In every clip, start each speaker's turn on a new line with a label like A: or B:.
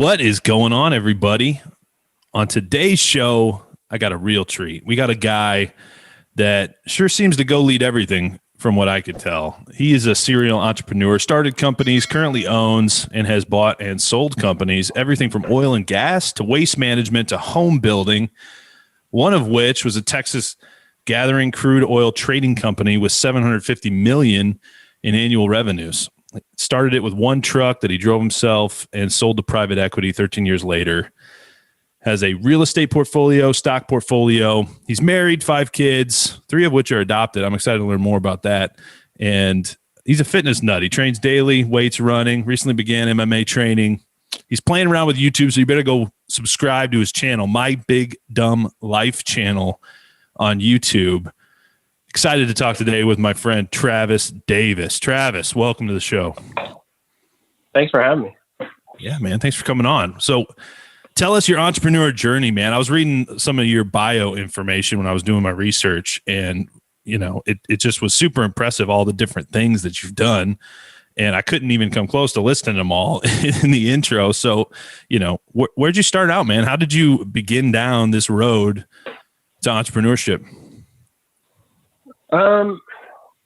A: What is going on, everybody? On today's show, I got a real treat. We got a guy that sure seems to go lead everything from what I could tell. He is a serial entrepreneur, started companies, currently owns and has bought and sold companies, everything from oil and gas to waste management to home building, one of which was a Texas Gathering-crude oil trading company with $750 million in annual revenues. Started it with one truck that he drove himself and sold to private equity 13 years later. Has a real estate portfolio, stock portfolio. He's married, 5 kids, 3 of which are adopted. I'm excited to learn more about that. And he's a fitness nut. He trains daily, weights, running, recently began MMA training. He's playing around with YouTube, so you better go subscribe to his channel, My Big Dumb Life channel on YouTube. Excited to talk today with my friend Travis Davis. Travis, welcome to the show.
B: Thanks for having me.
A: Yeah, man. Thanks for coming on. So tell us your entrepreneur journey, man. I was reading some of your bio information when I was doing my research, and you know, it just was super impressive, all the different things that you've done. And I couldn't even come close to listing them all in the intro. So, you know, where'd you start out, man? How did you begin down this road to entrepreneurship?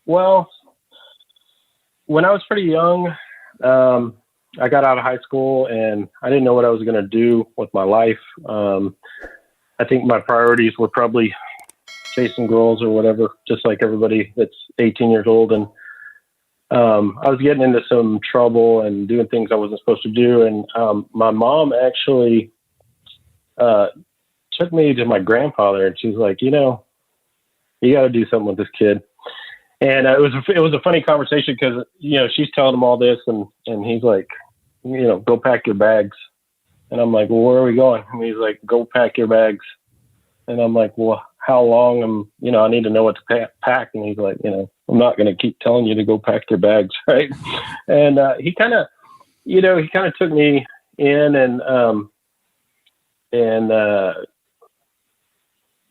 B: Well, when I was pretty young, I got out of high school and I didn't know what I was going to do with my life. I think my priorities were probably chasing girls or whatever, just like everybody that's 18 years old. And, I was getting into some trouble and doing things I wasn't supposed to do. And, my mom actually, took me to my grandfather and she's like, you know, you got to do something with this kid. And it was a funny conversation because, you know, she's telling him all this and he's like, you know, go pack your bags. And I'm like, well, where are we going? And he's like, go pack your bags. And I'm like, well, how long? You know, I need to know what to pack. And he's like, you know, I'm not going to keep telling you to go pack your bags. Right. And, he kind of took me in and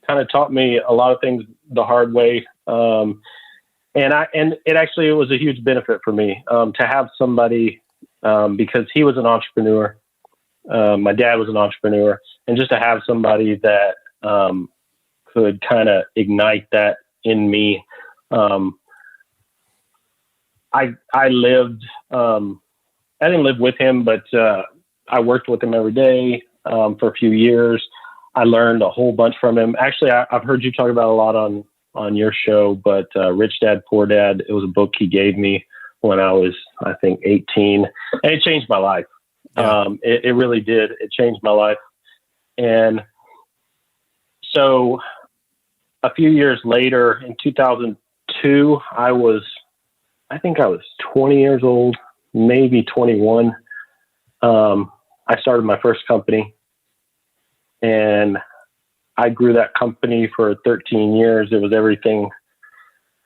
B: kind of taught me a lot of things the hard way. And it was a huge benefit for me, to have somebody, because he was an entrepreneur. My dad was an entrepreneur, and just to have somebody that, could kind of ignite that in me. I lived, I didn't live with him, but, I worked with him every day, for a few years. I learned a whole bunch from him. Actually, I've heard you talk about a lot on your show, but Rich Dad, Poor Dad, it was a book he gave me when I was, I think, 18, and it changed my life.
A: Yeah.
B: It really did. It changed my life. And so a few years later, in 2002, I think I was 20 years old, maybe 21. I started my first company. And I grew that company for 13 years. It was everything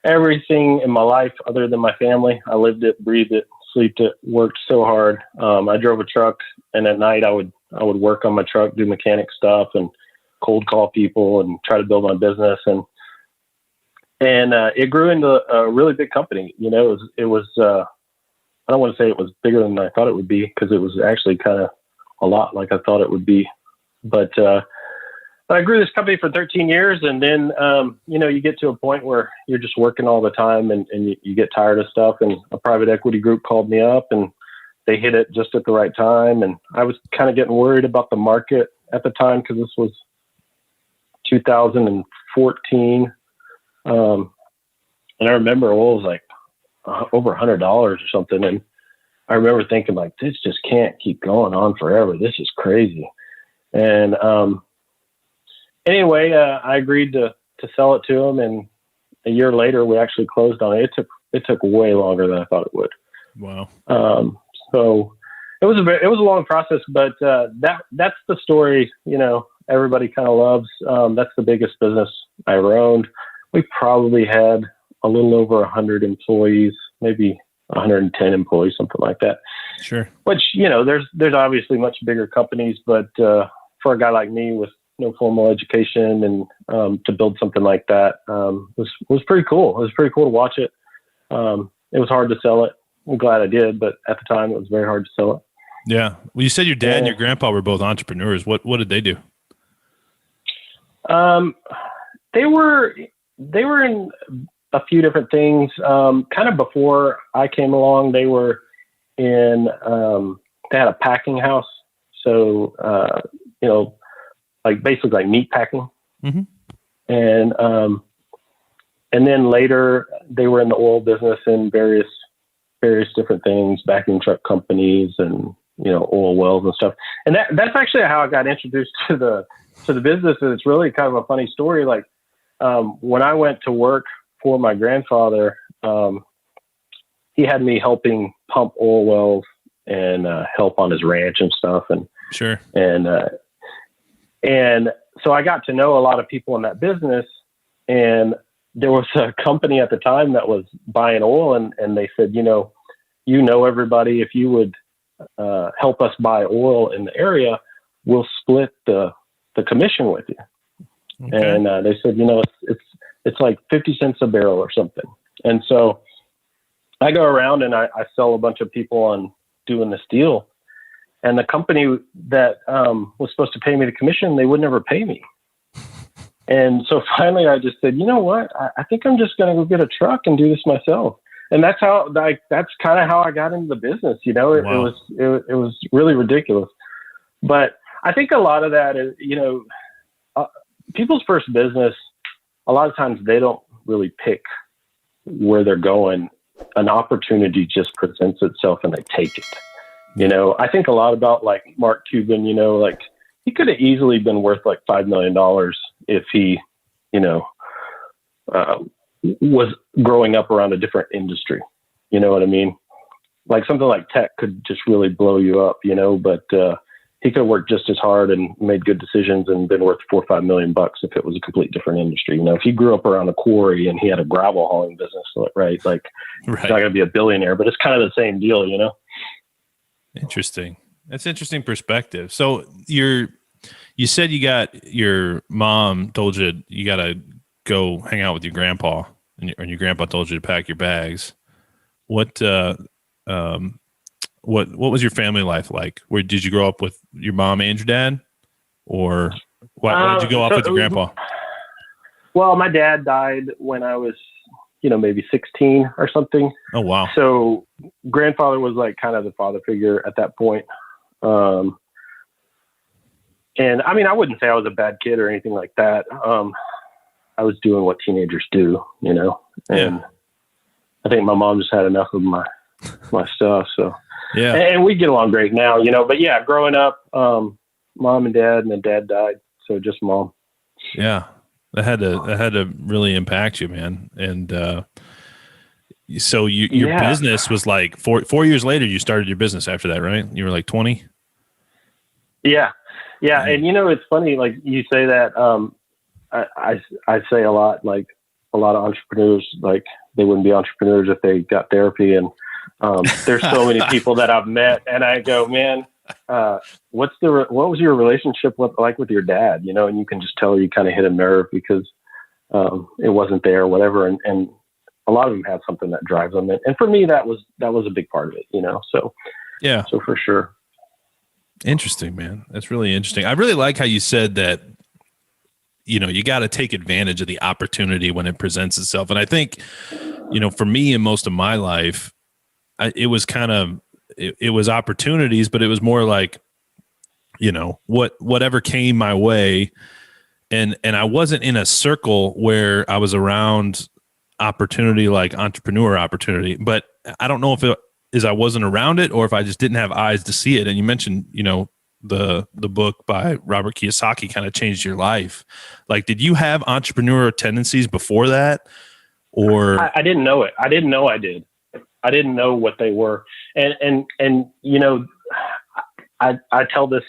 B: in my life other than my family. I lived it, breathed it, slept it, worked so hard. I drove a truck, and at night I would work on my truck, do mechanic stuff and cold call people and try to build my business. And it grew into a really big company. You know, it was I don't want to say it was bigger than I thought it would be, because it was actually kind of a lot like I thought it would be. But I grew this company for 13 years, and then, you know, you get to a point where you're just working all the time and you get tired of stuff. And a private equity group called me up, and they hit it just at the right time. And I was kind of getting worried about the market at the time, because this was 2014. And I remember oil was like over $100 or something. And I remember thinking, like, this just can't keep going on forever. This is crazy. And, anyway, I agreed to sell it to him, and a year later we actually closed on it. It took way longer than I thought it would.
A: Wow.
B: So it was a long process, but, that's the story, you know, everybody kind of loves. That's the biggest business I ever owned. We probably had a little over 100 employees, maybe 110 employees, something like that.
A: Sure.
B: Which, you know, there's obviously much bigger companies, but, for a guy like me with no formal education and, to build something like that, was pretty cool. It was pretty cool to watch it. It was hard to sell it. I'm glad I did, but at the time it was very hard to sell it.
A: Yeah. Well, you said your dad and your
B: And,
A: grandpa were both entrepreneurs. What did they do?
B: um, they were in a few different things. Kind of before I came along, they were in. They had a packing house, so like basically like meat packing,
A: Mm-hmm.
B: and then later they were in the oil business and various different things, vacuum truck companies, and oil wells and stuff. And that's actually how I got introduced to the business. And it's really kind of a funny story. Like when I went to work for my grandfather, he had me helping pump oil wells and help on his ranch and stuff. And
A: Sure.
B: and so I got to know a lot of people in that business. And there was a company at the time that was buying oil, and they said, everybody, if you would help us buy oil in the area, we'll split the commission with you.
A: Okay.
B: And they said, it's like 50 cents a barrel or something. And so I go around and I sell a bunch of people on doing this deal. And the company that was supposed to pay me the commission, they would never pay me. And so finally I just said, you know what? I think I'm just going to go get a truck and do this myself. And that's kind of how I got into the business. It was really ridiculous. But I think a lot of that is, people's first business, a lot of times they don't really pick where they're going. An opportunity just presents itself and they take it. I think a lot about like Mark Cuban, like he could have easily been worth like $5 million if he, was growing up around a different industry. You know what I mean? Like something like tech could just really blow you up, but he could have worked just as hard and made good decisions and been worth $4 or $5 million if it was a complete different industry. If he grew up around a quarry and he had a gravel hauling business, right? Like he's not going to be a billionaire, but it's kind of the same deal,
A: Interesting. That's interesting perspective. So you said your mom told you got to go hang out with your grandpa, and your grandpa told you to pack your bags. What was your family life like? Where did you grow up with your mom and your dad, or why did you go off with your grandpa?
B: Well, my dad died when I was, maybe 16 or something.
A: Oh, wow.
B: So grandfather was like kind of the father figure at that point. And I mean, I wouldn't say I was a bad kid or anything like that. I was doing what teenagers do, and
A: yeah.
B: I think my mom just had enough of my stuff. So,
A: yeah.
B: And we get along great now, but yeah, growing up, mom and dad, and then dad died. So just mom.
A: Yeah. That had to really impact you, man. And, so your business was like 4 years later, you started your business after that, right? You were like 20.
B: Yeah. Yeah. And it's funny, like you say that, I say a lot, like a lot of entrepreneurs, like they wouldn't be entrepreneurs if they got therapy. And, there's so many people that I've met and I go, man, what was your relationship like with your dad? And you can just tell you kind of hit a nerve because, it wasn't there or whatever. And a lot of them have something that drives them. And for me, that was a big part of it, so
A: yeah.
B: So for sure.
A: Interesting, man. That's really interesting. I really like how you said that, you got to take advantage of the opportunity when it presents itself. And I think, for me in most of my life, it was kind of, it was opportunities, but it was more like, whatever came my way. And I wasn't in a circle where I was around opportunity, like entrepreneur opportunity, but I don't know if it is I wasn't around it or if I just didn't have eyes to see it. And you mentioned, the book by Robert Kiyosaki kind of changed your life. Like, did you have entrepreneur tendencies before that? Or
B: I didn't know it. I didn't know I did. I didn't know what they were. And I tell this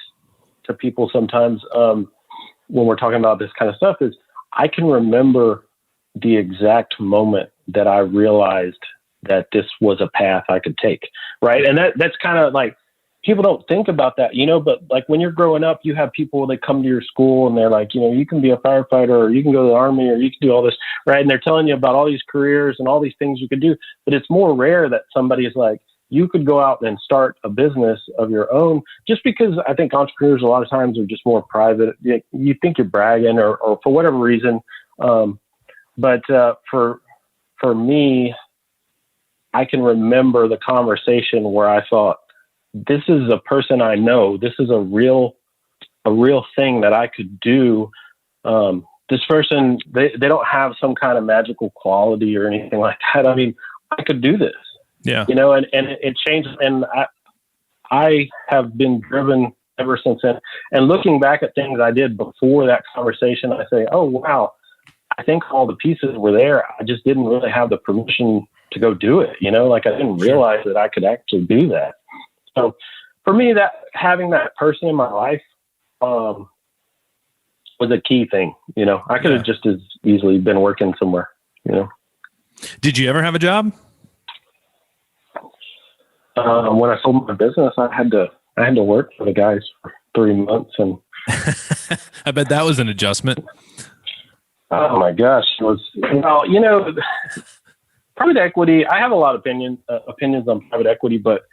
B: to people sometimes, when we're talking about this kind of stuff, is I can remember the exact moment that I realized that this was a path I could take. Right. And that's kind of like, people don't think about that, but like when you're growing up, you have people, they come to your school and they're like, you can be a firefighter or you can go to the army or you can do all this. Right. And they're telling you about all these careers and all these things you could do, but it's more rare that somebody is like, you could go out and start a business of your own, just because I think entrepreneurs a lot of times are just more private. You think you're bragging or for whatever reason. But for me, I can remember the conversation where I thought, this is a person I know. This is a real thing that I could do. This person, they don't have some kind of magical quality or anything like that. I mean, I could do this.
A: Yeah.
B: You know, and it changed. And I have been driven ever since then. And looking back at things I did before that conversation, I say, oh, wow, I think all the pieces were there. I just didn't really have the permission to go do it. You know, like I didn't realize that I could actually do that. So for me, that having that person in my life was a key thing. You know, I could have just as easily been working somewhere, you know.
A: Did you ever have a job?
B: When I sold my business, I had to work for the guys for 3 months, and
A: I bet that was an adjustment.
B: Oh my gosh, it was. Well, you know, private equity. I have a lot of opinions on private equity, but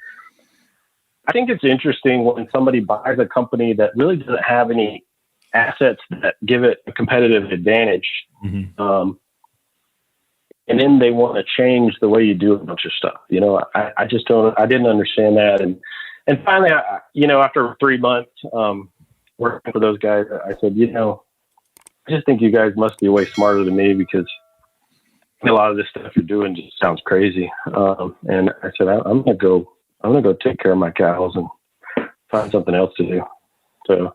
B: I think it's interesting when somebody buys a company that really doesn't have any assets that give it a competitive advantage. Mm-hmm. And then they want to change the way you do a bunch of stuff. You know, I just didn't understand that. And finally, after 3 months working for those guys, I said, you know, I just think you guys must be way smarter than me, because a lot of this stuff you're doing just sounds crazy. And I said, I'm going to go take care of my cows and find something else to do. So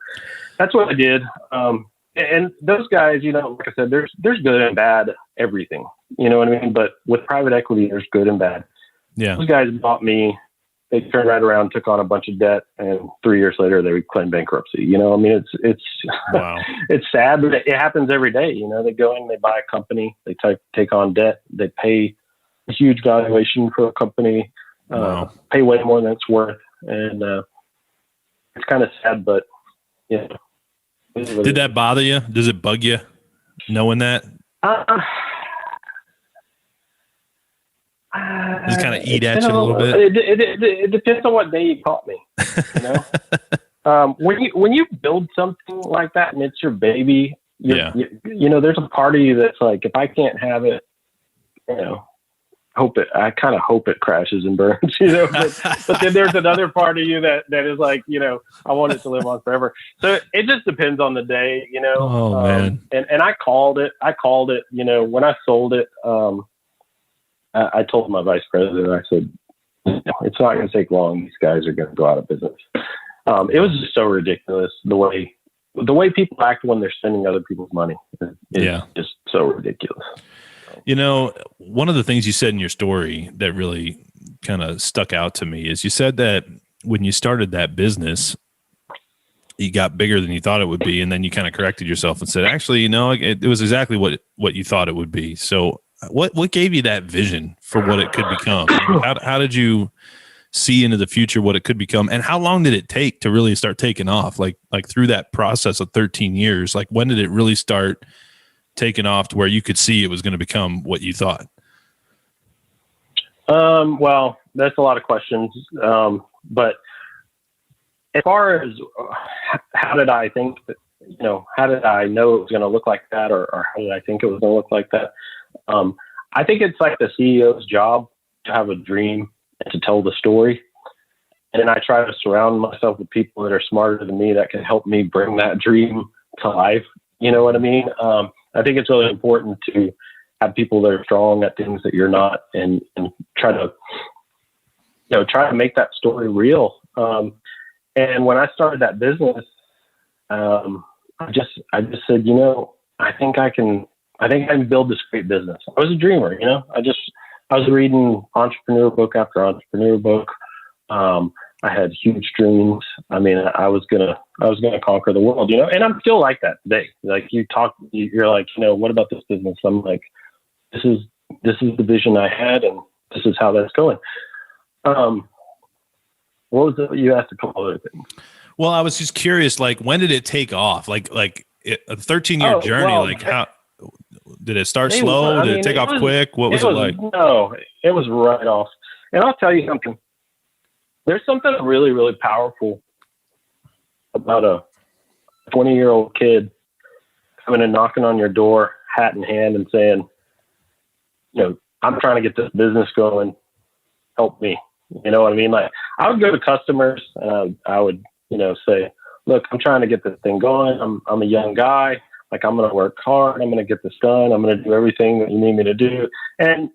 B: that's what I did. And those guys, you know, like I said, there's good and bad everything, you know what I mean? But with private equity, there's good and bad. Yeah. Those guys bought me, they turned right around, took on a bunch of debt, and 3 years later they would claim bankruptcy. You know, I mean, it's wow. It's sad, but it happens every day. You know, they go in, they buy a company, they take on debt, they pay a huge valuation for a company, wow. Pay way more than it's worth. And it's kind of sad, but yeah.
A: Did that bother you? Does it bug you knowing that? Just kind of eat at you a little bit.
B: It depends on what day you caught me. You know, when you build something like that and it's your baby, you know, there's a part of you that's like, if I can't have it, you know, I kind of hope it crashes and burns, you know, but then there's another part of you that is like, you know, I want it to live on forever. So it just depends on the day, you know.
A: Oh man.
B: And I called it, you know, when I sold it, I told my vice president, I said, it's not going to take long. These guys are going to go out of business. It was just so ridiculous. The way people act when they're spending other people's money is just so ridiculous.
A: You know, one of the things you said in your story that really kind of stuck out to me is you said that when you started that business, you got bigger than you thought it would be. And then you kind of corrected yourself and said, actually, you know, it was exactly what you thought it would be. So what gave you that vision for what it could become? How did you see into the future what it could become? And how long did it take to really start taking off? Like through that process of 13 years, like when did it really start taking off to where you could see it was going to become what you thought?
B: Well, that's a lot of questions. But as far as how did I think that, you know, how did I know it was going to look like that? Or how did I think it was going to look like that? I think it's like the CEO's job to have a dream and to tell the story. And I try to surround myself with people that are smarter than me that can help me bring that dream to life. You know what I mean? I think it's really important to have people that are strong at things that you're not, and try to make that story real. And when I started that business, I just said, you know, I think I can build this great business. I was a dreamer, you know, I was reading entrepreneur book after entrepreneur book. I had huge dreams. I mean, I was gonna conquer the world, you know, and I'm still like that today. Like you're like, you know, what about this business? I'm like, this is the vision I had, and this is how that's going. What was it? You asked a couple other things.
A: Well, I was just curious, like, when did it take off? Like a 13-year journey, well, like how did it start slow? Did it take off quick? What was it like?
B: No, it was right off. And I'll tell you something. there's something really, really powerful about a 20-year-old kid coming and knocking on your door, hat in hand, and saying, I'm trying to get this business going. Help me. You know what I mean? Like, I would go to customers and I would, say, look, I'm trying to get this thing going. I'm a young guy. Like, I'm going to work hard. I'm going to get this done. I'm going to do everything that you need me to do. And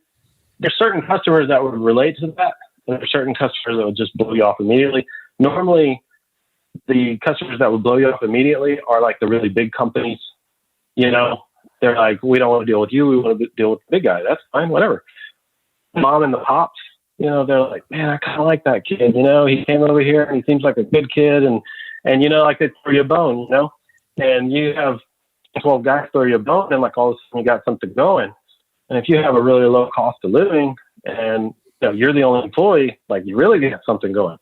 B: there's certain customers that would relate to that. And there's certain customers that would just blow you off immediately. Normally, the customers that would blow you off immediately are like the really big companies. They're like, we don't want to deal with you. We want to deal with the big guy. That's fine, whatever. Mom and the pops, they're like, man, I kind of like that kid. He came over here and he seems like a good kid. And like they throw you a bone, and you have 12 guys throw you a bone and like all of a sudden you got something going. And if you have a really low cost of living and you're the only employee, like you really get something going.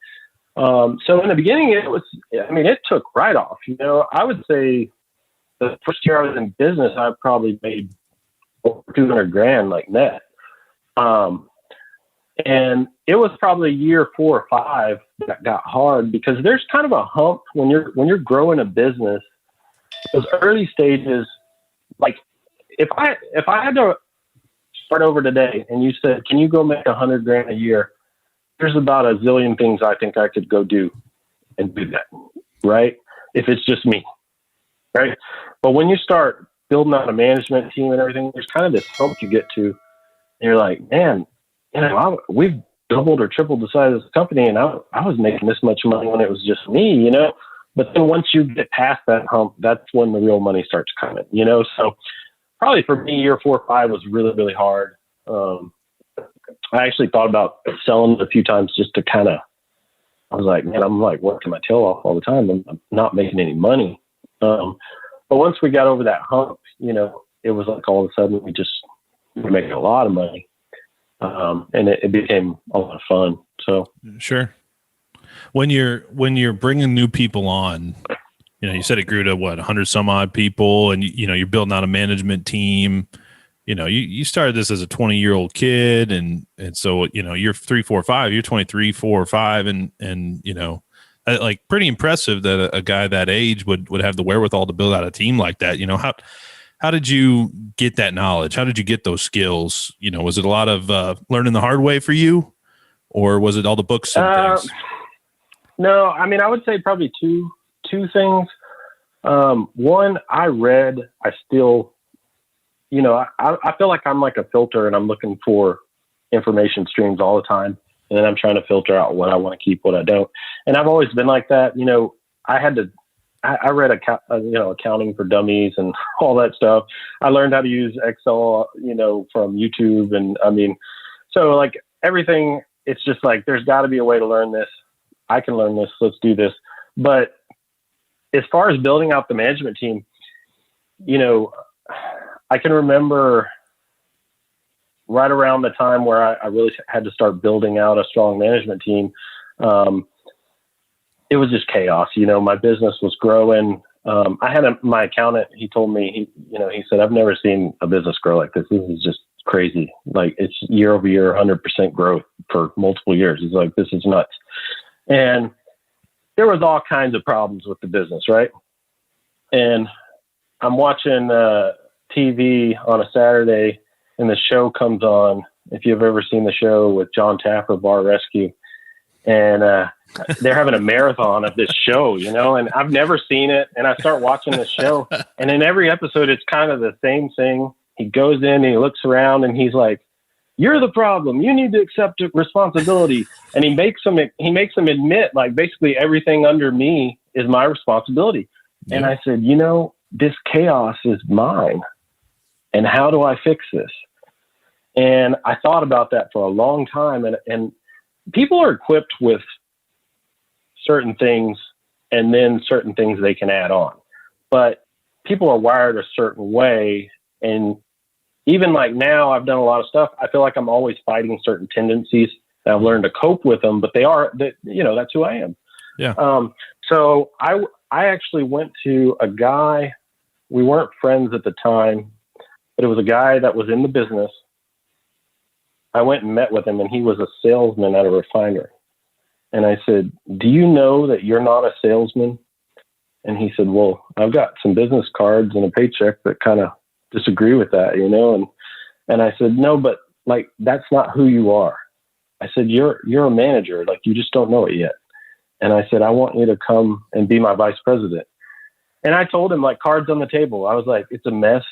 B: So in the beginning, it took right off. I would say the first year I was in business, I probably made over $200,000 like net. And it was probably year 4 or 5 that got hard because there's kind of a hump when you're growing a business. Those early stages, like if I had to start over today and you said, can you go make $100,000 a year? There's about a zillion things I think I could go do and do that, right? If it's just me, right? But when you start building out a management team and everything, there's kind of this hump you get to. And you're like, man, we've doubled or tripled the size of the company, and I was making this much money when it was just me, But then once you get past that hump, that's when the real money starts coming, So probably for me, year 4 or 5 was really, really hard. I actually thought about selling it a few times just to I was like, man, I'm like working my tail off all the time. I'm not making any money. But once we got over that hump, it was like all of a sudden we were making a lot of money. And it became a lot of fun. So
A: sure. When you're bringing new people on, you said it grew to 100 some odd people, and you're building out a management team. You started this as a 20-year-old kid, and so you're 3, 4, 5. You're 23, 4, or 5, and like pretty impressive that a guy that age would have the wherewithal to build out a team like that. How did you get that knowledge? How did you get those skills? Was it a lot of learning the hard way for you, or was it all the books and things?
B: No, I would say probably two things. One, I still, I feel like I'm like a filter, and I'm looking for information streams all the time. And then I'm trying to filter out what I want to keep, what I don't. And I've always been like that. I read accounting for dummies and all that stuff. I learned how to use Excel, from YouTube. And so like everything, it's just like, there's gotta be a way to learn this. I can learn this. Let's do this. But as far as building out the management team, I can remember right around the time where I really had to start building out a strong management team. It was just chaos. My business was growing. I had my accountant, he told me, he said, I've never seen a business grow like this. This is just crazy. Like it's year over year, 100% growth for multiple years. He's like, this is nuts. And there was all kinds of problems with the business. Right. And I'm watching TV on a Saturday, and the show comes on. If you've ever seen the show with John Taffer, Bar Rescue, and they're having a marathon of this show, and I've never seen it. And I start watching this show, and in every episode, it's kind of the same thing. He goes in and he looks around and he's like, you're the problem. You need to accept responsibility. And he makes them admit, like, basically everything under me is my responsibility. Yeah. And I said, this chaos is mine. And how do I fix this? And I thought about that for a long time. And people are equipped with certain things, and then certain things they can add on. But people are wired a certain way. And even like now, I've done a lot of stuff. I feel like I'm always fighting certain tendencies, and I've learned to cope with them. But that's who I am.
A: Yeah.
B: So I actually went to a guy. We weren't friends at the time, but it was a guy that was in the business. I went and met with him, and he was a salesman at a refinery. And I said, do you know that you're not a salesman? And he said, well, I've got some business cards and a paycheck that kind of disagree with that, you know? And I said, no, but like, that's not who you are. I said, you're a manager. Like, you just don't know it yet. And I said, I want you to come and be my vice president. And I told him, like, cards on the table. I was like, it's a mess.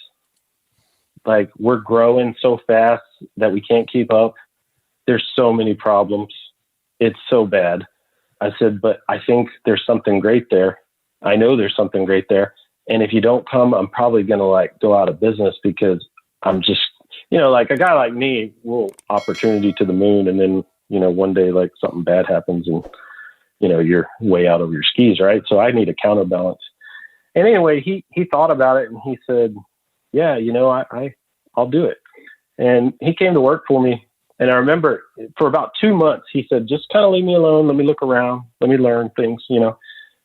B: Like, we're growing so fast that we can't keep up. There's so many problems. It's so bad. I said, but I think there's something great there. I know there's something great there. And if you don't come, I'm probably going to like go out of business because I'm just, you know, like a guy like me will opportunity to the moon. And then, you know, one day like something bad happens and, you know, you're way out of your skis. Right. So I need a counterbalance. And anyway, he thought about it and he said, yeah, you know, I'll do it. And he came to work for me. And I remember for about 2 months, he said, just kind of leave me alone. Let me look around. Let me learn things, you know.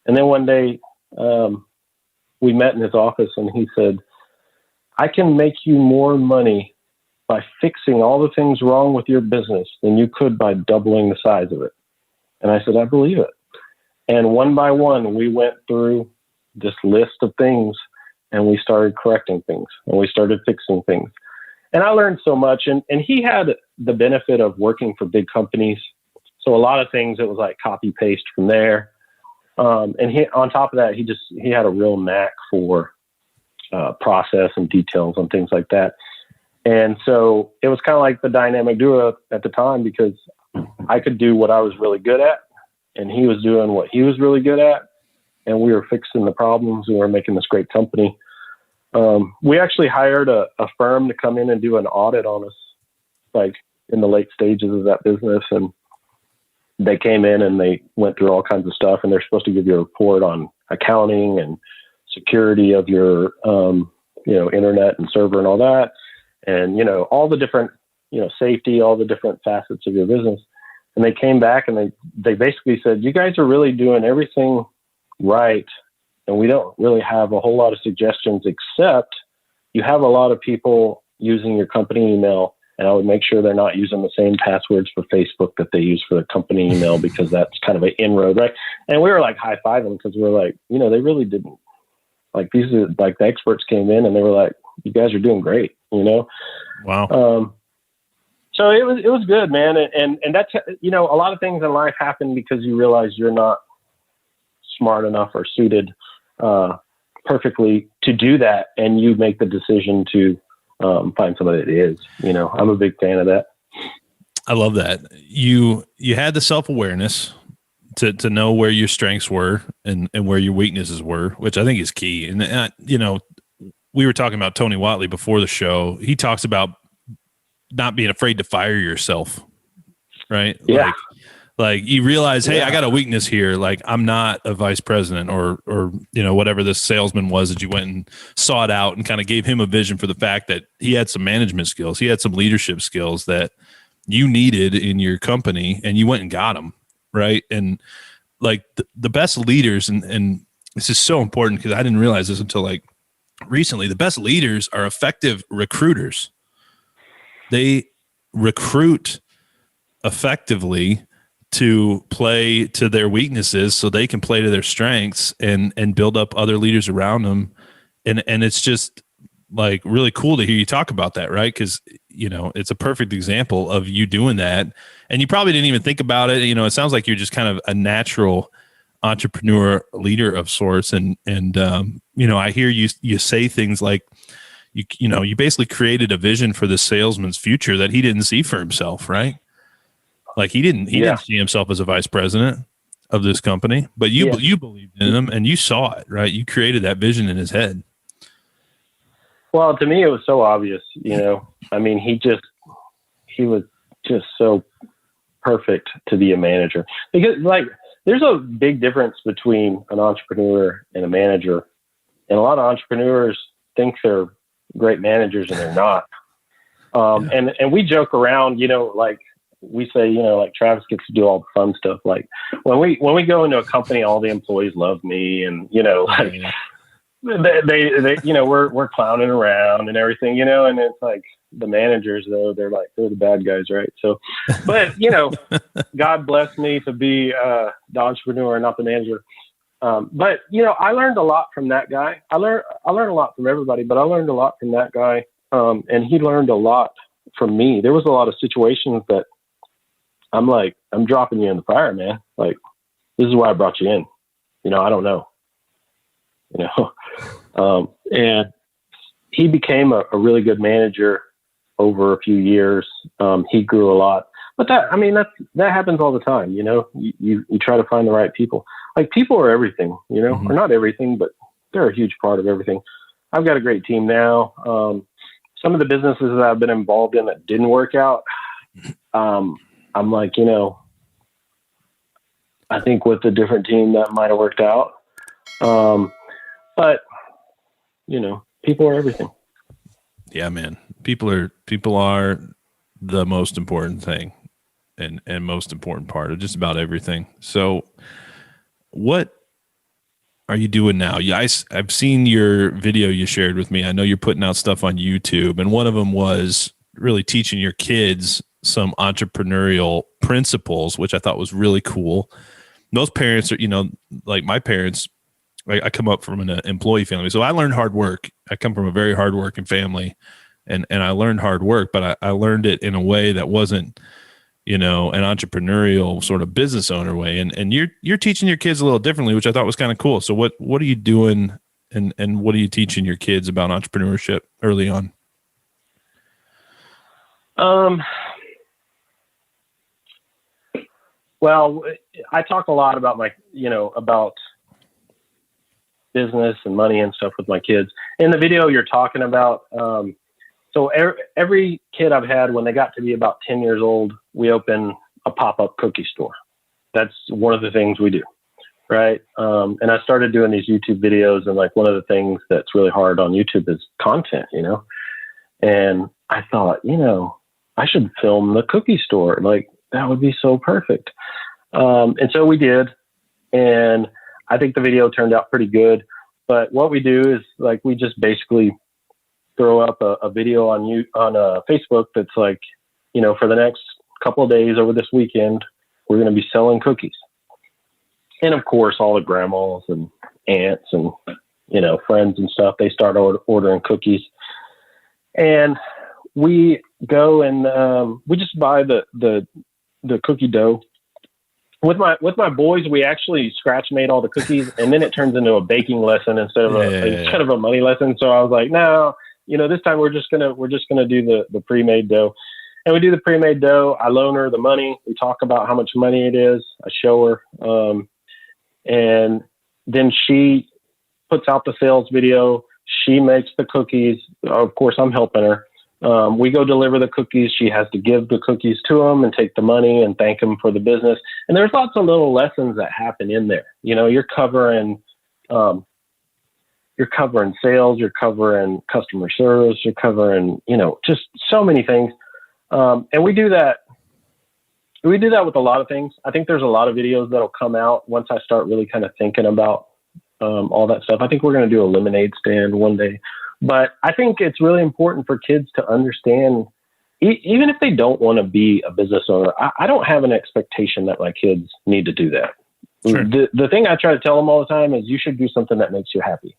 B: And then one day we met in his office and he said, I can make you more money by fixing all the things wrong with your business than you could by doubling the size of it. And I said, I believe it. And one by one, we went through this list of things and we started correcting things and we started fixing things. And I learned so much. And he had the benefit of working for big companies. So a lot of things, it was like copy paste from there. And he, on top of that, he had a real knack for process and details and things like that. And so it was kind of like the dynamic duo at the time because I could do what I was really good at and he was doing what he was really good at. And we were fixing the problems and we were making this great company. We actually hired a firm to come in and do an audit on us, like in the late stages of that business. And they came in and they went through all kinds of stuff and they're supposed to give you a report on accounting and security of your, you know, internet and server and all that. And, you know, all the different, you know, safety, all the different facets of your business. And they came back and they basically said, you guys are really doing everything right. And we don't really have a whole lot of suggestions, except you have a lot of people using your company email. And I would make sure they're not using the same passwords for Facebook that they use for the company email, because that's kind of an inroad, right? And we were like high-fiving because we were like, you know, they really didn't. Like these are like the experts came in and they were like, you guys are doing great, you know?
A: Wow.
B: So it was good, man. And that's, you know, a lot of things in life happen because you realize you're not smart enough or suited perfectly to do that. And you make the decision to find somebody that is, you know. I'm a big fan of that.
A: I love that. You had the self-awareness to know where your strengths were and where your weaknesses were, which I think is key. And you know, we were talking about Tony Watley before the show. He talks about not being afraid to fire yourself, right?
B: Yeah.
A: Like you realize, hey, I got a weakness here. Like I'm not a vice president or, you know, whatever this salesman was that you went and sought out and kind of gave him a vision for the fact that he had some management skills. He had some leadership skills that you needed in your company and you went and got them. Right. And like the best leaders, and this is so important because I didn't realize this until like recently, the best leaders are effective recruiters. They recruit effectively to play to their weaknesses so they can play to their strengths and build up other leaders around them. And it's just like really cool to hear you talk about that, right? Because, you know, it's a perfect example of you doing that. And you probably didn't even think about it. You know, it sounds like you're just kind of a natural entrepreneur leader of sorts. And you know, I hear you say things like, you know, you basically created a vision for the salesman's future that he didn't see for himself, right? Like he didn't see himself as a vice president of this company, but you believed in him and you saw it, right? You created that vision in his head.
B: Well, to me, it was so obvious, you know. I mean, he was just so perfect to be a manager, because like there's a big difference between an entrepreneur and a manager. And a lot of entrepreneurs think they're great managers and they're not. And we joke around, you know, like we say, you know, like Travis gets to do all the fun stuff. Like when we go into a company, all the employees love me, and, you know, like they you know, we're clowning around and everything, you know, and it's like, the managers though. They're the bad guys, right? So, but God blessed me to be the entrepreneur, not the manager. But I learned a lot from that guy. I learned a lot from everybody, but I learned a lot from that guy. And he learned a lot from me. There was a lot of situations that I'm like, I'm dropping you in the fire, man. Like, this is why I brought you in. I don't know. And he became a really good manager over a few years. He grew a lot, but that happens all the time. You try to find the right people. Like, people are everything, or not everything, but they're a huge part of everything. I've got a great team now. Some of the businesses that I've been involved in that didn't work out, I'm like, I think with a different team that might have worked out. But people are everything.
A: Yeah, man. People are the most important thing and most important part of just about everything. So what are you doing now? I've seen your video you shared with me. I know you're putting out stuff on YouTube, and one of them was really teaching your kids some entrepreneurial principles, which I thought was really cool. Most parents are, like my parents, I come up from an employee family. So I learned hard work. I come from a very hardworking family, and I learned hard work, but I learned it in a way that wasn't, an entrepreneurial sort of business owner way. And you're teaching your kids a little differently, which I thought was kind of cool. So what are you doing and what are you teaching your kids about entrepreneurship early on?
B: Well, I talk a lot about about business and money and stuff with my kids. In the video you're talking about, so every kid I've had, when they got to be about 10 years old, we open a pop-up cookie store. That's one of the things we do, right? And I started doing these YouTube videos, and like one of the things that's really hard on YouTube is content, and I thought, I should film the cookie store. Like, that would be so perfect. And so we did, and I think the video turned out pretty good. But what we do is, like, we just basically throw up a video on Facebook that's like, for the next couple of days over this weekend, we're going to be selling cookies. And of course, all the grandmas and aunts and, friends and stuff, they start ordering cookies. And we go and we just buy the cookie dough. With my boys, we actually scratch made all the cookies, and then it turns into a baking lesson instead of a money lesson. So I was like, no, this time we're just gonna do the pre-made dough, and we do the pre-made dough. I loan her the money. We talk about how much money it is. I show her, and then she puts out the sales video. She makes the cookies. Of course, I'm helping her. We go deliver the cookies. She has to give the cookies to them and take the money and thank them for the business. And there's lots of little lessons that happen in there. You're covering sales, you're covering customer service, you're covering, just so many things. And we do that with a lot of things. I think there's a lot of videos that'll come out once I start really kind of thinking about all that stuff. I think we're going to do a lemonade stand one day. But I think it's really important for kids to understand, even if they don't want to be a business owner, I don't have an expectation that my kids need to do that. Sure. The thing I try to tell them all the time is you should do something that makes you happy.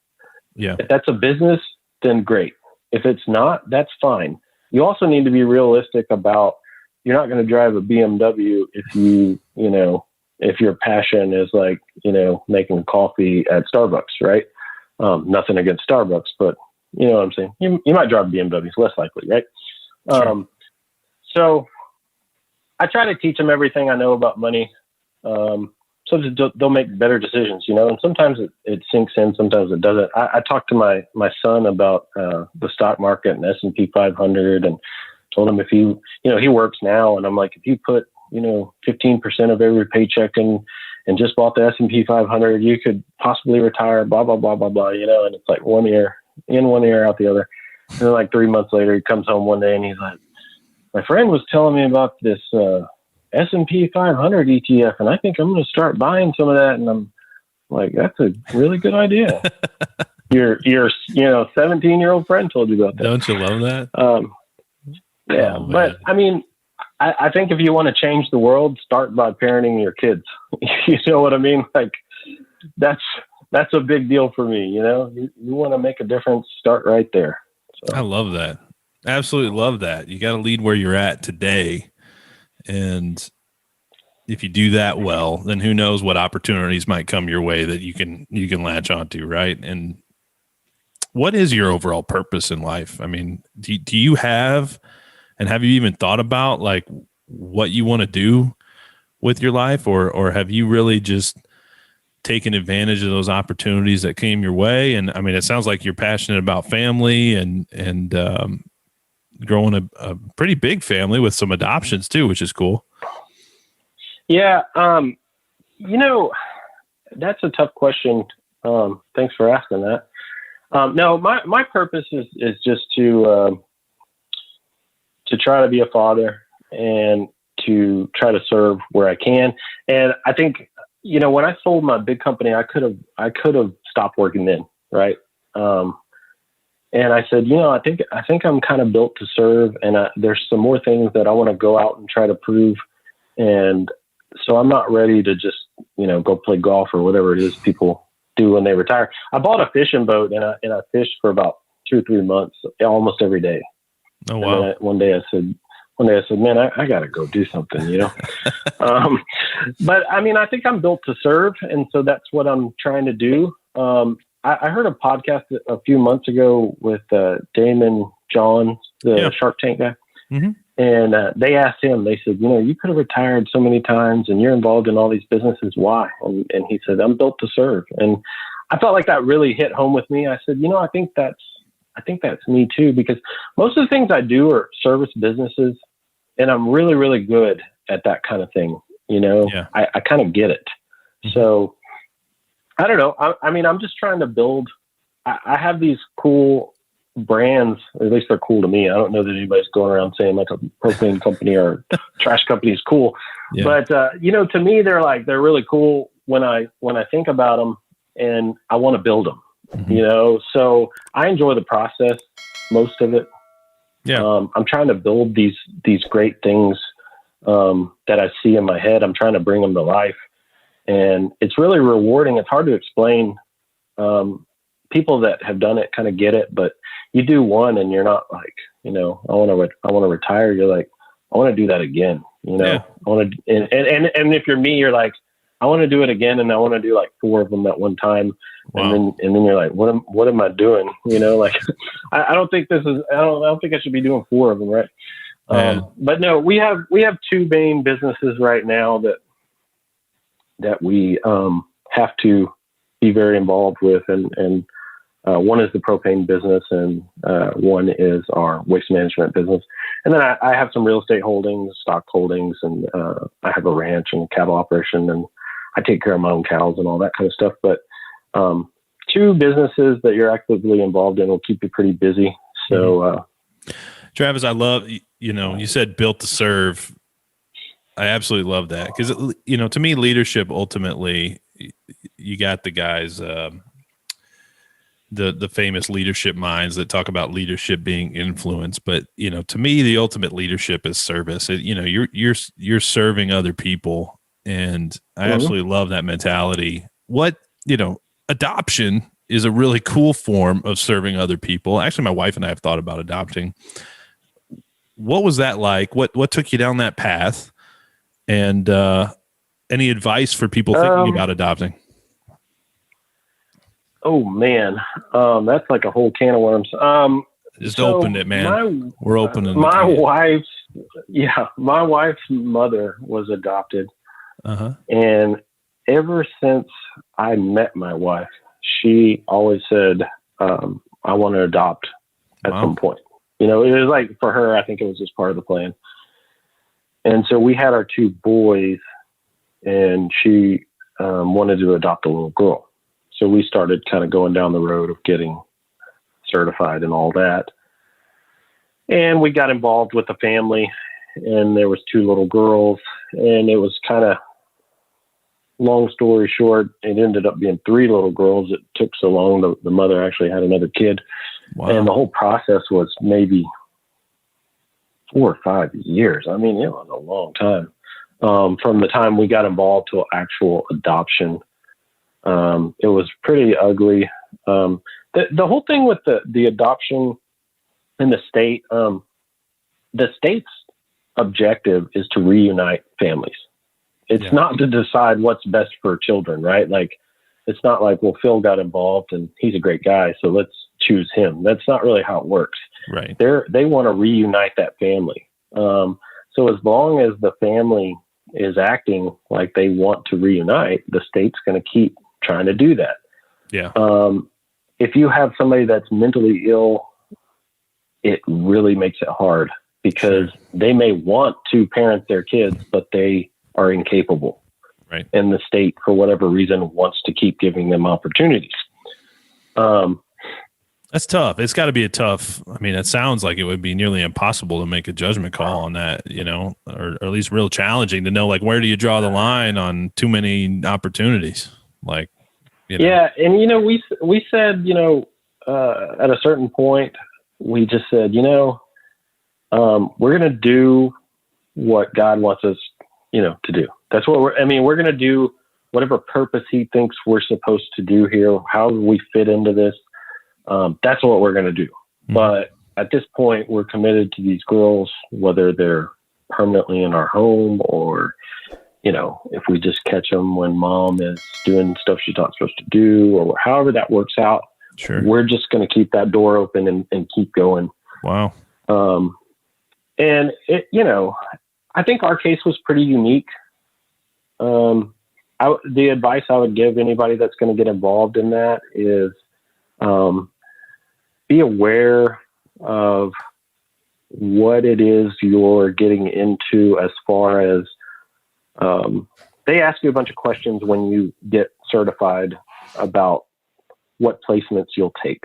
B: Yeah. If that's a business, then great. If it's not, that's fine. You also need to be realistic about, you're not going to drive a BMW if your passion is like, making coffee at Starbucks, right? Nothing against Starbucks, but you know what I'm saying? You might drive a BMW, it's less likely, right? Sure. So I try to teach them everything I know about money, so that they'll make better decisions, and sometimes it sinks in, sometimes it doesn't. I talked to my son about the stock market and S&P 500 and told him if he works now, and I'm like, if you put, 15% of every paycheck and just bought the S&P 500, you could possibly retire, blah, blah, blah, blah, blah, and it's like one ear in, one ear out the other. And then like 3 months later, he comes home one day and he's like, my friend was telling me about this S&P 500 ETF, and I think I'm going to start buying some of that. And I'm like, that's a really good idea. Your 17-year-old friend told you about that.
A: Don't you love that?
B: Yeah.
A: Oh,
B: But
A: man.
B: I mean, I think if you want to change the world, start by parenting your kids. You know what I mean? Like that's a big deal for me. You know, you want to make a difference, start right there. So.
A: I love that. Absolutely love that. You got to lead where you're at today. And if you do that well, then who knows what opportunities might come your way that you can latch onto, right? And what is your overall purpose in life? I mean, do you have, and have you even thought about like what you want to do with your life, or have you really just taken advantage of those opportunities that came your way? And I mean, it sounds like you're passionate about family and growing a pretty big family with some adoptions too, which is cool.
B: Yeah. You know, that's a tough question. Thanks for asking that. No, my purpose is just to try to be a father and to try to serve where I can. And I think, you know, when I sold my big company, I could have stopped working then. Right. And I said, you know, I think I'm kind of built to serve, and there's some more things that I want to go out and try to prove. And so I'm not ready to just, you know, go play golf or whatever it is people do when they retire. I bought a fishing boat and I fished for about 2 or 3 months, almost every day.
A: Oh, wow.
B: And one day I said, man, I got to go do something, you know? But I mean, I think I'm built to serve. And so that's what I'm trying to do. I heard a podcast a few months ago with Damon John, the Shark Tank guy.
A: Mm-hmm.
B: And they asked him, they said, you know, you could have retired so many times and you're involved in all these businesses. Why? And he said, I'm built to serve. And I felt like that really hit home with me. I said, you know, I think that's me too, because most of the things I do are service businesses, and I'm really, really good at that kind of thing. You know, I kind of get it. Mm-hmm. So I don't know. I mean, I'm just trying to build, I have these cool brands, or at least they're cool to me. I don't know that anybody's going around saying like a propane company or trash company is cool, but you know, to me, they're really cool when I think about them, and I want to build them. Mm-hmm. You know, so I enjoy the process, most of it. Yeah, I'm trying to build these great things that I see in my head. I'm trying to bring them to life, and it's really rewarding. It's hard to explain. People that have done it kind of get it, but you do one and you're not like, you know, I want to retire. You're like, I want to do that again. You know, I want to, and if you're me, you're like, I want to do it again. And I want to do like 4 of them at one time. Wow. And then you're like, what am I doing? You know, like, I don't think I don't think I should be doing 4 of them. Right. But no, we have 2 main businesses right now that we, have to be very involved with. And one is the propane business, and one is our waste management business. And then I have some real estate holdings, stock holdings, and I have a ranch and cattle operation, and I take care of my own cows and all that kind of stuff. But 2 businesses that you're actively involved in will keep you pretty busy. So,
A: Travis, I love, you know, you said built to serve. I absolutely love that, because, you know, to me, leadership ultimately, you got the guys, the famous leadership minds that talk about leadership being influence. But, you know, to me, the ultimate leadership is service. You know, you're serving other people. And I absolutely love that mentality. You know, adoption is a really cool form of serving other people. Actually, my wife and I have thought about adopting. What was that like? What took you down that path? And any advice for people thinking about adopting?
B: Oh man, that's like a whole can of worms.
A: Just opened it, man. We're opening
B: my wife's mother was adopted. And ever since I met my wife, she always said, I want to adopt at some point. You know, it was like, for her, I think it was just part of the plan. And so we had our 2 boys, and she wanted to adopt a little girl. So we started kind of going down the road of getting certified and all that. And we got involved with the family, and there was 2 little girls, and it was kind of, long story short, it ended up being 3 little girls. It took so long. The mother actually had another kid. Wow. And the whole process was maybe 4 or 5 years. I mean, it was a long time. From the time we got involved to actual adoption. It was pretty ugly. The whole thing with the adoption in the state, the state's objective is to reunite families. It's not to decide what's best for children, right? Like, it's not like, well, Phil got involved and he's a great guy, so let's choose him. That's not really how it works.
A: Right.
B: They want to reunite that family. So as long as the family is acting like they want to reunite, the state's going to keep trying to do that.
A: Yeah.
B: If you have somebody that's mentally ill, it really makes it hard because they may want to parent their kids, but they are incapable.
A: Right.
B: And the state, for whatever reason, wants to keep giving them opportunities.
A: That's tough. It's got to be a tough. I mean, it sounds like it would be nearly impossible to make a judgment call on that, or at least real challenging to know, like, where do you draw the line on too many opportunities? Like,
B: Yeah. And, we said, at a certain point, we just said, we're going to do what God wants us, to do. That's what we're going to do whatever purpose he thinks we're supposed to do here. How do we fit into this? That's what we're going to do. Mm-hmm. But at this point, we're committed to these girls, whether they're permanently in our home or, if we just catch them when mom is doing stuff she's not supposed to do, or however that works out.
A: Sure.
B: We're just going to keep that door open and keep going.
A: Wow.
B: And it, I think our case was pretty unique. The advice I would give anybody that's going to get involved in that is, be aware of what it is you're getting into as far as, they ask you a bunch of questions when you get certified about what placements you'll take.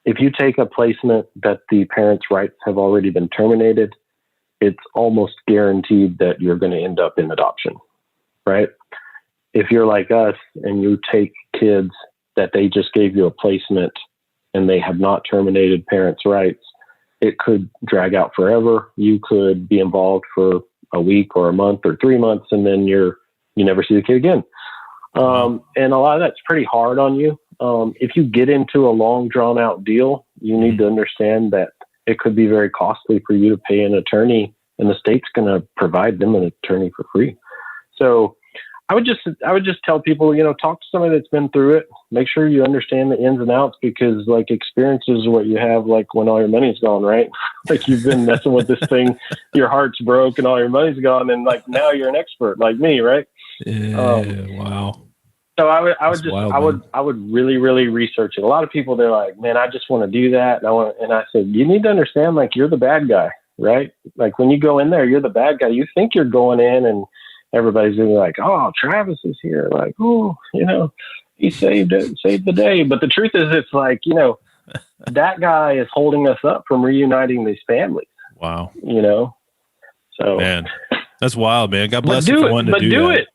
B: If you take a placement that the parents' rights have already been terminated, it's almost guaranteed that you're going to end up in adoption, right? If you're like us and you take kids that they just gave you a placement and they have not terminated parents' rights, it could drag out forever. You could be involved for a week or a month or 3 months, and then you never see the kid again. And a lot of that's pretty hard on you. If you get into a long drawn out deal, you need to understand that it could be very costly for you to pay an attorney, and the state's going to provide them an attorney for free. So I would just tell people, talk to somebody that's been through it. Make sure you understand the ins and outs, because like experience is what you have, like when all your money's gone, right? Like you've been messing with this thing, your heart's broke and all your money's gone. And like, now you're an expert like me, right?
A: Wow.
B: So I would really, really research it. A lot of people, they're like, man, I just want to do that. And I said, you need to understand, like, you're the bad guy, right? Like when you go in there, you're the bad guy. You think you're going in and everybody's gonna be like, oh, Travis is here. Like, oh, he saved the day. But the truth is, it's like, that guy is holding us up from reuniting these families.
A: Wow.
B: So,
A: man, that's wild, man. God bless you for wanting to do that.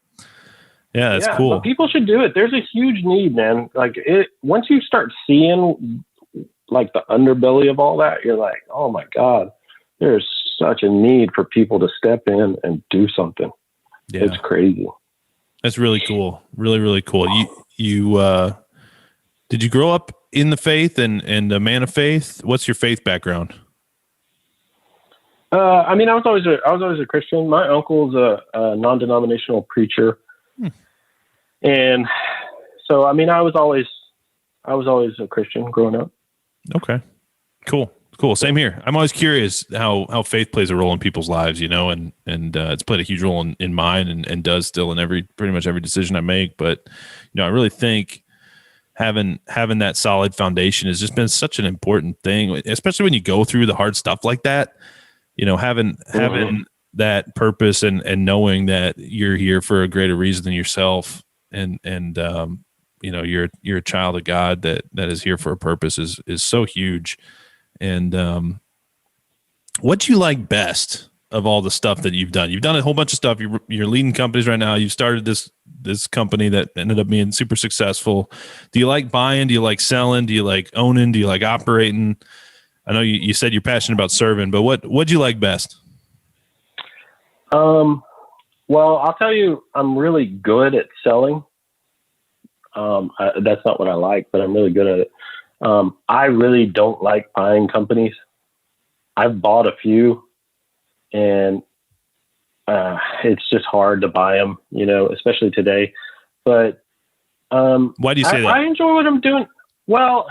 A: Yeah, that's cool.
B: But people should do it. There's a huge need, man. Like once you start seeing like the underbelly of all that, you're like, oh my God, there's such a need for people to step in and do something. Yeah. It's crazy.
A: That's really cool. Really, really cool. You did you grow up in the faith and a man of faith? What's your faith background?
B: I was always a Christian. My uncle's a non-denominational preacher. And so, I was always a Christian growing up.
A: Okay, cool. Same here. I'm always curious how faith plays a role in people's lives, and it's played a huge role in mine and does still in pretty much every decision I make. But, I really think having that solid foundation has just been such an important thing, especially when you go through the hard stuff like that, having that purpose and knowing that you're here for a greater reason than yourself. And you're a child of God that is here for a purpose is so huge. And what do you like best of all the stuff that you've done? You've done a whole bunch of stuff. You're leading companies right now. You've started this company that ended up being super successful. Do you like buying? Do you like selling? Do you like owning? Do you like operating? I know you said you're passionate about serving, but what'd you like best?
B: Well, I'll tell you, I'm really good at selling. That's not what I like, but I'm really good at it. I really don't like buying companies. I've bought a few, and it's just hard to buy them, especially today. But
A: why do you say that?
B: I enjoy what I'm doing. Well,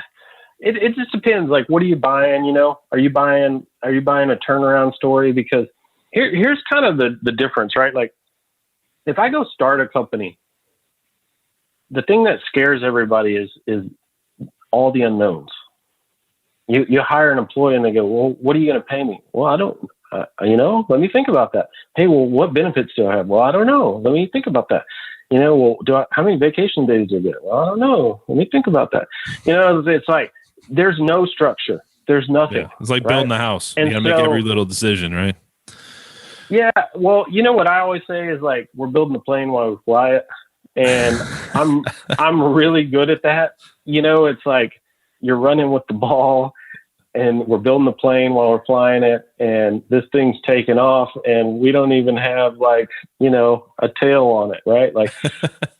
B: it just depends. Like, what are you buying? Are you buying a turnaround story? Because here's kind of the difference, right? Like, if I go start a company, the thing that scares everybody is all the unknowns. You hire an employee and they go, well, what are you going to pay me? Well, I don't, let me think about that. Hey, well, what benefits do I have? Well, I don't know. Let me think about that. How many vacation days do I get? Well, I don't know. Let me think about that. It's like, there's no structure. There's nothing.
A: Yeah, it's like building a house.
B: And
A: you got to make every little decision, right?
B: Yeah. Well, what I always say is, like, we're building a plane while we fly it. And I'm really good at that. It's like you're running with the ball and we're building the plane while we're flying it, and this thing's taking off and we don't even have, like, a tail on it. Right. Like,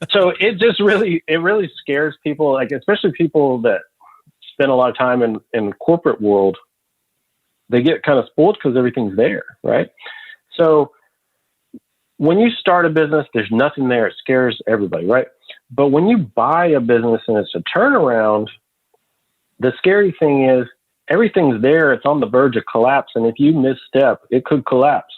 B: so it really scares people, like, especially people that spend a lot of time in the corporate world. They get kind of spoiled because everything's there. Right. So when you start a business, there's nothing there. It scares everybody, right? But when you buy a business and it's a turnaround, the scary thing is everything's there. It's on the verge of collapse. And if you misstep, it could collapse,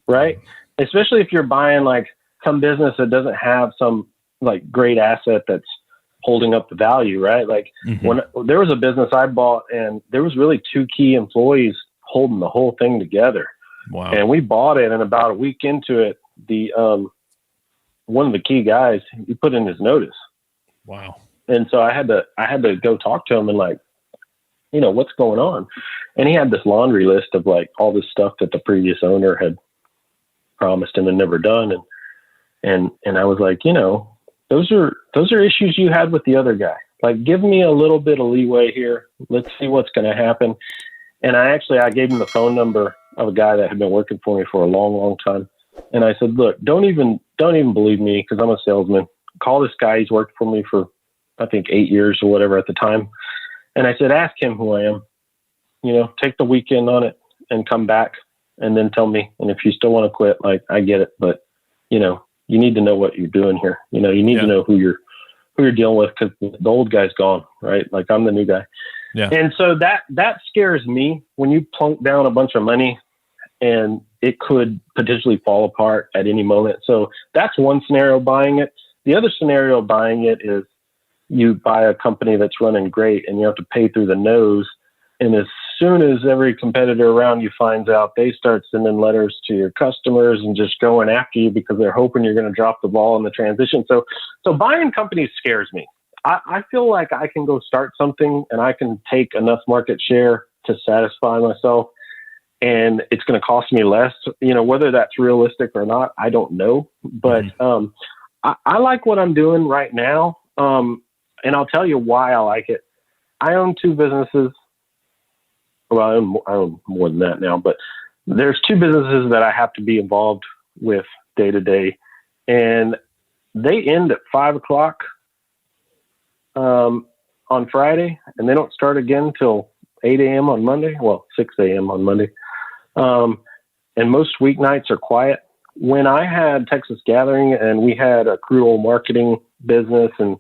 B: right? Especially if you're buying, like, some business that doesn't have some, like, great asset that's holding up the value, right? Like, when there was a business I bought and there was really two key employees holding the whole thing together.
A: Wow.
B: And we bought it, and about a week into it, the one of the key guys, he put in his notice.
A: Wow.
B: And so I had to go talk to him and, like, what's going on? And he had this laundry list of, like, all this stuff that the previous owner had promised him and never done. And I was like, those are issues you had with the other guy. Like, give me a little bit of leeway here. Let's see what's going to happen. And I gave him the phone number of a guy that had been working for me for a long, long time. And I said, look, don't even believe me, because I'm a salesman. Call this guy. He's worked for me for, I think, 8 years or whatever at the time. And I said, ask him who I am. Take the weekend on it and come back and then tell me. And if you still want to quit, like, I get it, but you need to know what you're doing here. You need to know who you're dealing with, because the old guy's gone, right? Like, I'm the new guy.
A: Yeah.
B: And so that scares me, when you plunk down a bunch of money and it could potentially fall apart at any moment. So that's one scenario, buying it. The other scenario buying it is you buy a company that's running great and you have to pay through the nose. And as soon as every competitor around you finds out, they start sending letters to your customers and just going after you because they're hoping you're going to drop the ball in the transition. So buying companies scares me. I feel like I can go start something and I can take enough market share to satisfy myself, and it's going to cost me less. Whether that's realistic or not, I don't know. But I like what I'm doing right now, and I'll tell you why I like it. I own two businesses. Well, I own more than that now, but there's two businesses that I have to be involved with day to day, and they end at 5:00 on Friday, and they don't start again till 8 a.m. on Monday. Well, 6 a.m. on Monday. And most weeknights are quiet. When I had Texas Gathering and we had a crude oil marketing business, and,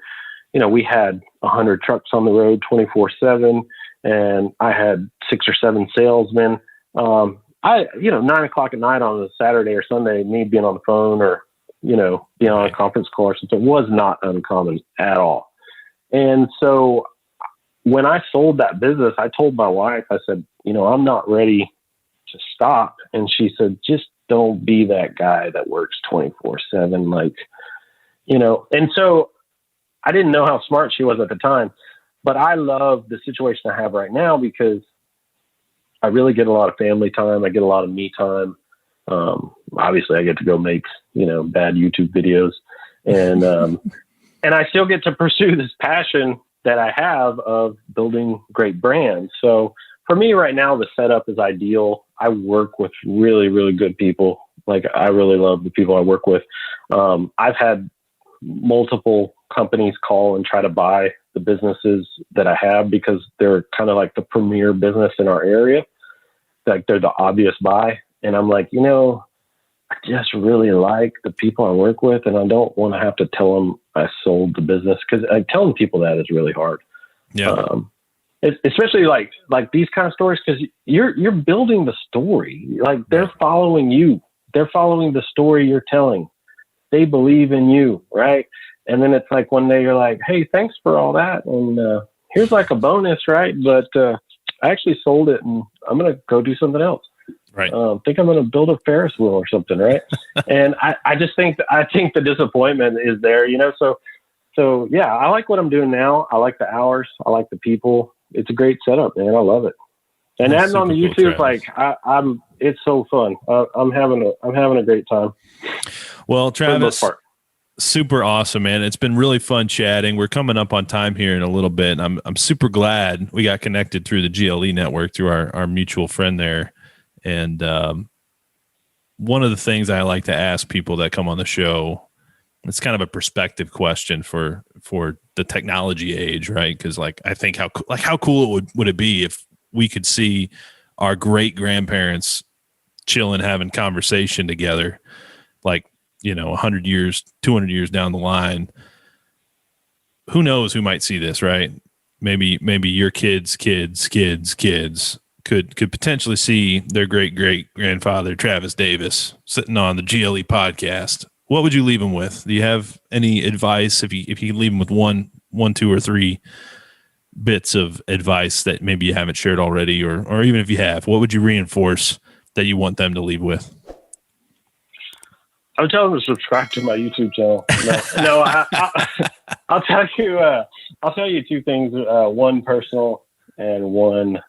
B: we had 100 trucks on the road 24/7, and I had 6 or 7 salesmen. 9:00 at night on a Saturday or Sunday, me being on the phone or, being on a conference call or something was not uncommon at all. And so when I sold that business, I told my wife, I said, I'm not ready to stop. And she said, just don't be that guy that works 24/7. And so I didn't know how smart she was at the time, but I love the situation I have right now because I really get a lot of family time. I get a lot of me time. Obviously I get to go make, bad YouTube videos, and I still get to pursue this passion that I have of building great brands. So for me right now, the setup is ideal. I work with really, really good people. Like, I really love the people I work with. I've had multiple companies call and try to buy the businesses that I have because they're kind of like the premier business in our area. Like, they're the obvious buy. And I'm like, I just really like the people I work with, and I don't want to have to tell them I sold the business, because telling people that is really hard.
A: Yeah.
B: Especially like these kind of stories, because you're building the story. Like, they're following you. They're following the story you're telling. They believe in you, right? And then it's like one day you're like, hey, thanks for all that, and here's like a bonus, right? But I actually sold it, and I'm gonna go do something else.
A: Right.
B: Think I'm going to build a Ferris wheel or something, right? And I just think the disappointment is there, So yeah, I like what I'm doing now. I like the hours. I like the people. It's a great setup, man. I love it. And
A: That's
B: adding on the
A: super cool,
B: YouTube,
A: Travis.
B: it's so fun. I'm having a great time.
A: Well,
B: For the most
A: Travis,
B: part.
A: super awesome, man. It's been really fun chatting. We're coming up on time here in a little bit. I'm super glad we got connected through the GLE network, through our mutual friend there. And one of the things I like to ask people that come on the show, it's kind of a perspective question for the technology age, right? Because I think how cool would it be if we could see our great grandparents chilling, having conversation together, 100 years, 200 years down the line. Who knows who might see this, right? Maybe your kids could potentially see their great grandfather Travis Davis sitting on the GLE podcast. What would you leave them with? Do you have any advice? If you could leave them with one, two, or three bits of advice that maybe you haven't shared already, or even if you have, what would you reinforce that you want them to leave with?
B: I would tell them to subscribe to my YouTube channel. I'll tell you two things. One personal and one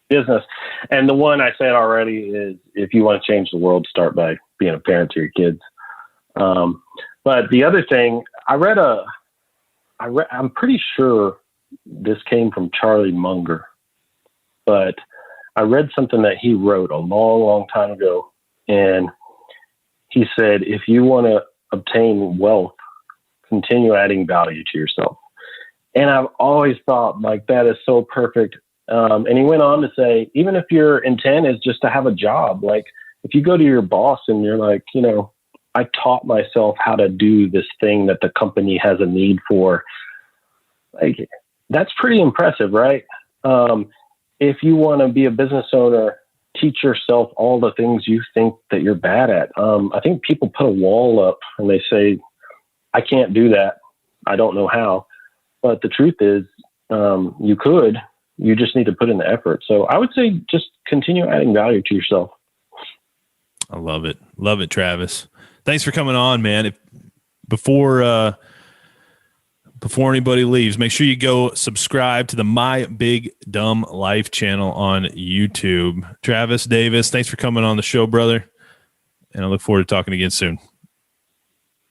B: business. And the one I said already is, if you want to change the world, start by being a parent to your kids. But the other thing, I'm pretty sure this came from Charlie Munger, but I read something that he wrote a long, long time ago. And he said, if you want to obtain wealth, continue adding value to yourself. And I've always thought, that is so perfect. And he went on to say, even if your intent is just to have a job, if you go to your boss and you're like, I taught myself how to do this thing that the company has a need for, that's pretty impressive, right? If you want to be a business owner, teach yourself all the things you think that you're bad at. I think people put a wall up and they say, I can't do that. I don't know how. But the truth is, you could. You just need to put in the effort. So I would say just continue adding value to yourself.
A: I love it. Love it, Travis. Thanks for coming on, man. Before anybody leaves, make sure you go subscribe to the My Big Dumb Life channel on YouTube. Travis Davis, thanks for coming on the show, brother. And I look forward to talking again soon.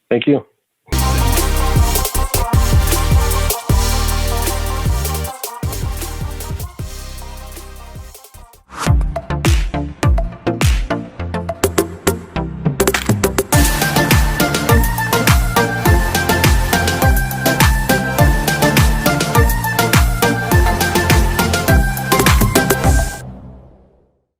B: Thank you.